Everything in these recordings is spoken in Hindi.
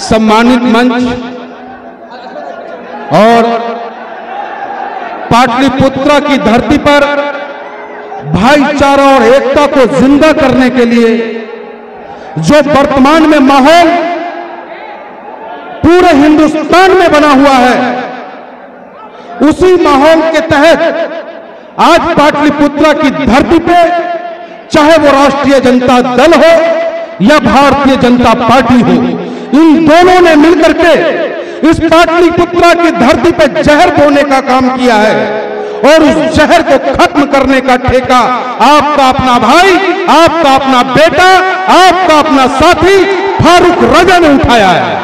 सम्मानित मंच और पाटलिपुत्र की धरती पर भाईचारा और एकता को जिंदा करने के लिए जो वर्तमान में माहौल पूरे हिंदुस्तान में बना हुआ है, उसी माहौल के तहत आज पाटलिपुत्र की धरती पे चाहे वो राष्ट्रीय जनता दल हो या भारतीय जनता पार्टी हो, इन दोनों ने मिलकर के इस पाटलिपुत्र की धरती पे जहर बोने का काम किया है और उस जहर को खत्म करने का ठेका आपका अपना भाई, आपका अपना बेटा, आपका अपना साथी फारूक रजा ने उठाया है।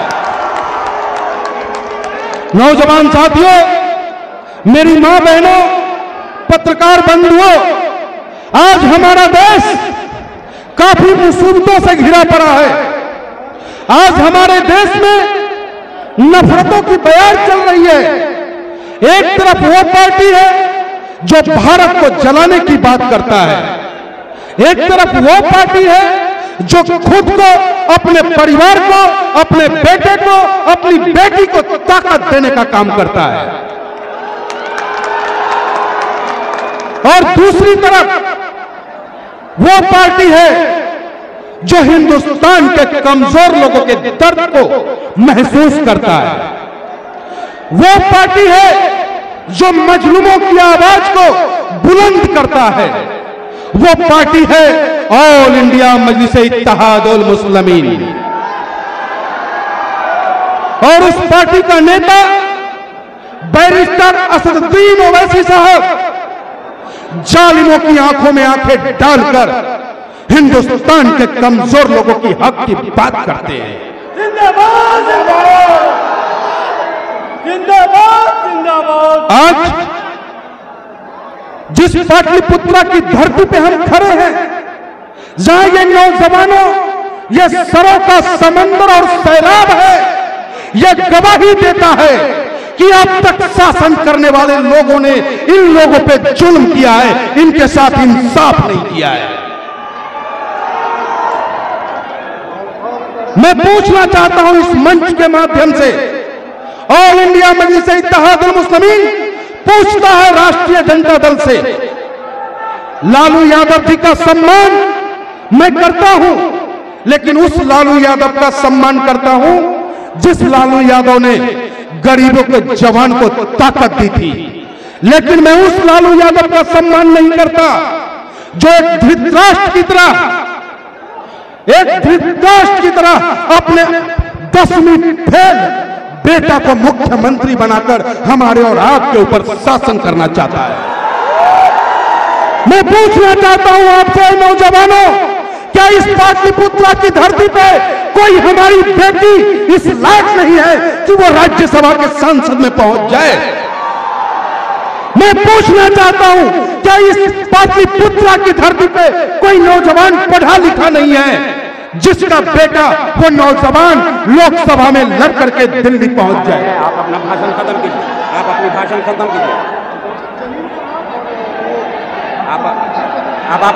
नौजवान साथियों, मेरी मां बहनों, पत्रकार बंधुओं, आज हमारा देश काफी मुसीबतों से घिरा पड़ा है। आज हमारे देश में नफरतों की बयार चल रही है। एक तरफ वो पार्टी है जो भारत को जलाने की बात करता है, एक तरफ वो पार्टी है जो खुद को, अपने परिवार को, अपने बेटे को, अपनी बेटी को ताकत देने का काम करता है, और दूसरी तरफ वो पार्टी है जो हिंदुस्तान के कमजोर लोगों के दर्द को महसूस करता है। वो पार्टी है जो मजलूमों की आवाज को बुलंद करता है। वो पार्टी है ऑल इंडिया मजलिस-ए-इत्तेहादुल मुस्लिमीन, और उस पार्टी का नेता बैरिस्टर असदुद्दीन ओवैसी साहब जालिमों की आंखों में आंखें डालकर हिंदुस्तान के कमजोर लोगों की हक की बात करते हैं। जिंदाबाद जिंदाबाद जिंदाबाद। आज जिस पाटलिपुत्र की धरती पे हम खड़े हैं, जहां ये नौजवानों, ये सरों का समंदर और सैलाब है, ये गवाही देता है कि अब तक शासन करने वाले लोगों ने इन लोगों पे जुल्म किया है, इनके साथ इंसाफ नहीं किया है। मैं पूछना चाहता हूं इस मंच के माध्यम से, ऑल इंडिया मजलिस-ए-इत्तेहादुल मुस्लिमीन पूछता है राष्ट्रीय जनता दल से, लालू यादव जी का सम्मान मैं करता हूं, लेकिन उस लालू यादव का सम्मान करता हूं जिस लालू यादव ने गरीबों के जवान को ताकत दी थी, लेकिन मैं उस लालू यादव का सम्मान नहीं करता जो एक धृतराष्ट्र की तरह अपने 10वीं फेल बेटा को मुख्यमंत्री बनाकर हमारे और आपके ऊपर शासन करना चाहता है। मैं पूछना चाहता हूं आपसे नौजवानों, क्या इस पाटलिपुत्र की धरती पे कोई हमारी बेटी इस लायक नहीं है कि वो राज्यसभा के संसद में पहुंच जाए? मैं पूछना चाहता हूं, क्या इस पाटलिपुत्र की धरती पे कोई नौजवान पढ़ा लिखा नहीं है जिसका बेटा, वो नौजवान लोकसभा में लड़ करके दिल्ली पहुंच जाए? आप अपना भाषण खत्म कीजिए, आप अपनी भाषण खत्म कीजिए, आप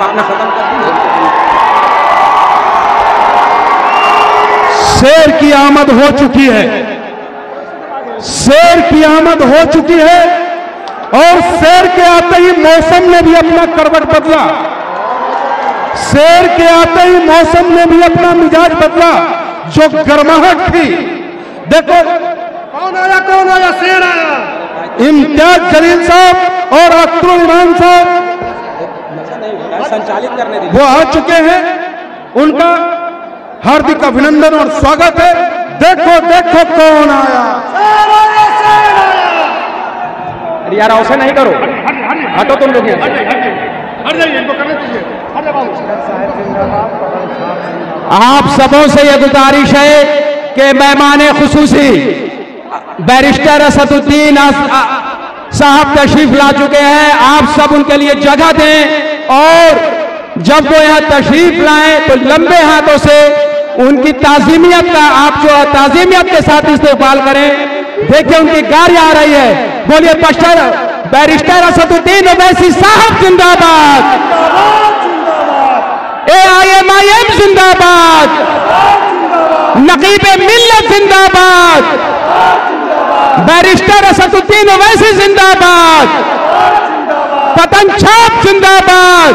अपना खत्म कर दीजिए। शेर की आमद हो चुकी है, शेर की आमद हो चुकी है, और शेर के आते ही मौसम ने भी अपना करवट बदला, शेर के आते ही मौसम ने भी अपना मिजाज बदला। जो गर्माहट थी, देखो कौन आया शेर आया। इम्तियाज जलील साहब और अख्तरुल इमाम साहब संचालित करने दीजिए, वो आ चुके हैं, उनका हार्दिक अभिनंदन और स्वागत है। देखो देखो कौन आया। यार ऐसे नहीं करो, हटो तुम लोग यहाँ से। आप सबों से यह गुजारिश है कि मेहमान खुसूसी बैरिस्टर असदुद्दीन साहब तशरीफ ला चुके हैं, आप सब उनके लिए जगह दें, और जब वो यहाँ तशरीफ लाएं तो लंबे हाथों से उनकी ताजीमियत का, आप जो ताजीमियत के साथ इस्तेमाल करें। देखिए उनकी गाड़ी आ रही है, बोलिए बैरिस्टर असदुद्दीन ओवैसी साहब जिंदाबाद, AIMIM जिंदाबाद, नकीब मिल्लत जिंदाबाद, बैरिस्टर असदुद्दीन ओवैसी जिंदाबाद, पतन छाप जिंदाबाद।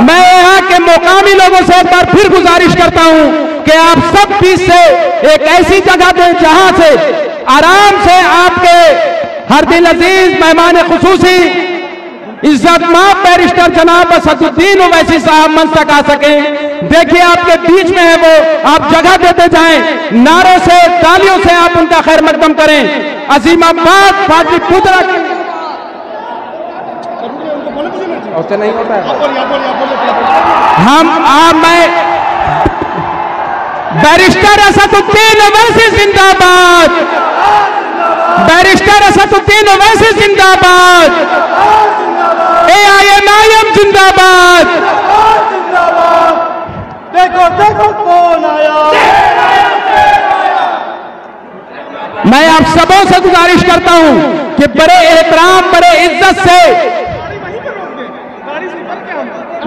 मैं यहाँ के मुकामी लोगों से एक बार फिर गुजारिश करता हूँ कि आप सब बीच से एक ऐसी जगह दें जहां से आराम से आपके हर दिल अजीज मेहमान खुसूसी इज्जत माफ बैरिस्टर जनाब असदुद्दीन ओवैसी साहब मंच तक आ सके। देखिए आपके बीच में है वो, आप जगह देते जाएं, नारों से तालियों से आप उनका खैर मकदम करें। अजीमाबाद पाटलिपुत्र उससे नहीं होता है। मैं बैरिस्टर असदुद्दीन ओवैसी जिंदाबाद, बैरिस्टर असदुद्दीन ओवैसी जिंदाबाद, AIM जिंदाबाद। देखो देखो कौन आया। मैं आप सबों से गुजारिश करता हूं कि बड़े एहतराम बड़े इज्जत से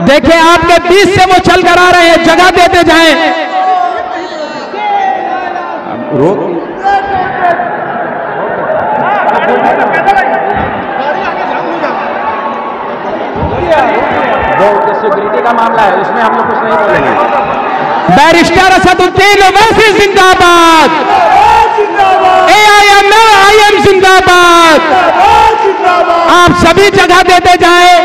देखिए आपके बीच से वो चल कर आ रहे हैं, जगह देते जाएं। सिक्योरिटी का मामला है, उसमें हम लोग कुछ नहीं बोलेंगे। बैरिस्टर असदुद्दीन ओवैसी जिंदाबाद, AIM जिंदाबाद। आप सभी जगह देते जाएं,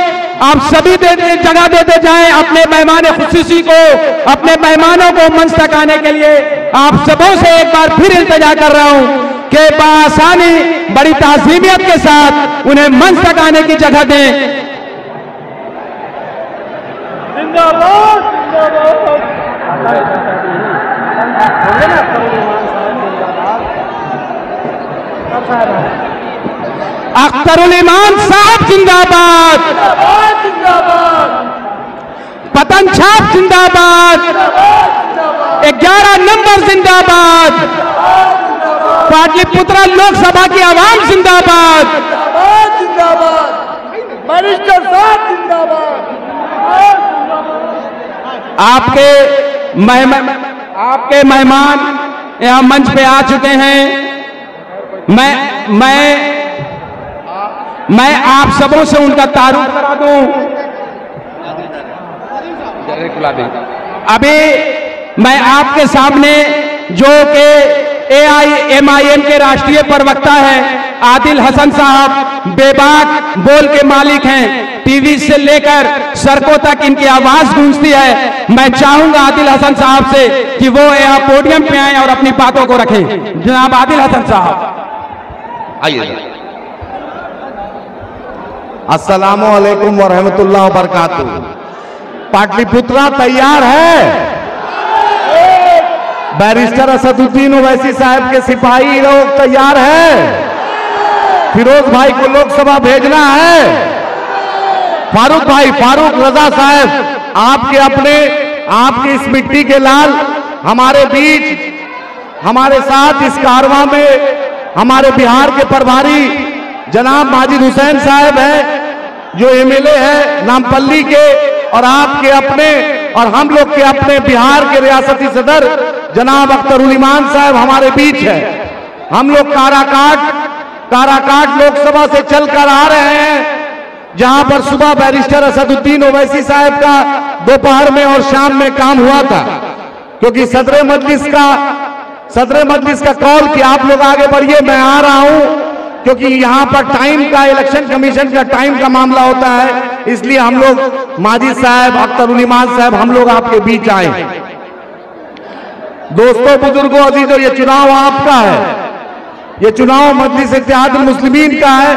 आप सभी जगह देते जाएं अपने मेहमान खुसूसी को, अपने मेहमानों को मंच तक आने के लिए। आप सबों से एक बार फिर इल्तिजा कर रहा हूं कि बआसानी बड़ी ताज़ीमियत के साथ उन्हें मंच तक आने की जगह दें। जिंदाबाद जिंदाबाद। अख्तरुल ईमान साहब जिंदाबाद, पतन छाप जिंदाबाद, 11 नंबर जिंदाबाद, पाटलिपुत्र लोकसभा की आवाम जिंदाबाद, बैरिस्टर साहब जिंदाबाद। आपके मेहमान यहाँ मंच पे आ चुके हैं। मैं आप सबों से उनका तारुफ करा दूं। अभी मैं आपके सामने जो कि AIM के राष्ट्रीय प्रवक्ता है आदिल हसन साहब, बेबाक बोल के मालिक हैं, टीवी से लेकर सड़कों तक इनकी आवाज गूंजती है। मैं चाहूंगा आदिल हसन साहब से कि वो यहाँ पोडियम पे आए और अपनी बातों को रखें। जनाब आदिल हसन साहब आइए। अस्सलामु अलैकुम व रहमतुल्लाह व बरकातुहू। पाटलिपुत्रा तैयार है? बैरिस्टर असदुद्दीन ओवैसी साहब के सिपाही लोग तैयार है? फिरोज भाई को लोकसभा भेजना है? फारूक भाई, फारूक रजा साहब, आपके इस मिट्टी के लाल हमारे बीच, हमारे साथ इस कारवां में हमारे बिहार के प्रभारी जनाब माजिद हुसैन साहब हैं, जो MLA है नामपल्ली के, और आपके अपने और हम लोग के अपने बिहार के रियासती सदर जनाब अख्तरुल ईमान साहब हमारे बीच है। हम लोग काराकाट लोकसभा से चलकर आ रहे हैं, जहां पर सुबह बैरिस्टर असदुद्दीन ओवैसी साहब का दोपहर में और शाम में काम हुआ था, क्योंकि सदर मजलिस का कॉल कि आप लोग आगे बढ़िए, मैं आ रहा हूं, क्योंकि यहां पर टाइम का, इलेक्शन कमीशन का टाइम का मामला होता है, इसलिए हम लोग माजिद साहब, अख्तरुल ईमान साहब, हम लोग आपके बीच आए। दोस्तों, बुजुर्गों, अजीजों, ये चुनाव आपका है, ये चुनाव मजलिस इत्तेहादुल मुस्लिमीन का है।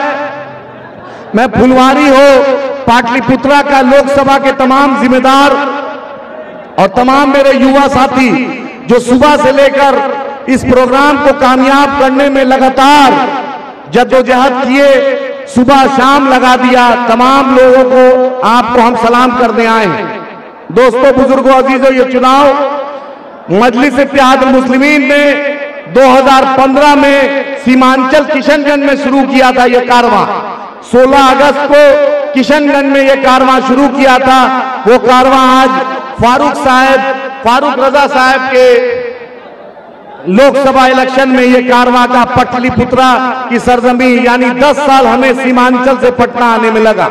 मैं फुलवारी हो पाटलिपुत्रा का लोकसभा के तमाम जिम्मेदार और तमाम मेरे युवा साथी जो सुबह से लेकर इस प्रोग्राम को कामयाब करने में लगातार जद्दोजहद किए, सुबह शाम लगा दिया, तमाम लोगों को आपको हम सलाम करने आए हैं। दोस्तों, बुजुर्गों, अजीजों, ये चुनाव मजलिस इत्तेहादुल मुस्लिमीन ने 2015 में सीमांचल किशनगंज में शुरू किया था। ये कारवां 16 अगस्त को किशनगंज में ये कारवां शुरू किया था। वो कारवां आज फारूक रजा साहब के लोकसभा इलेक्शन में ये कारवां का पटलिपुत्रा की सरजमी यानी 10 साल हमें सीमांचल से पटना आने में लगा।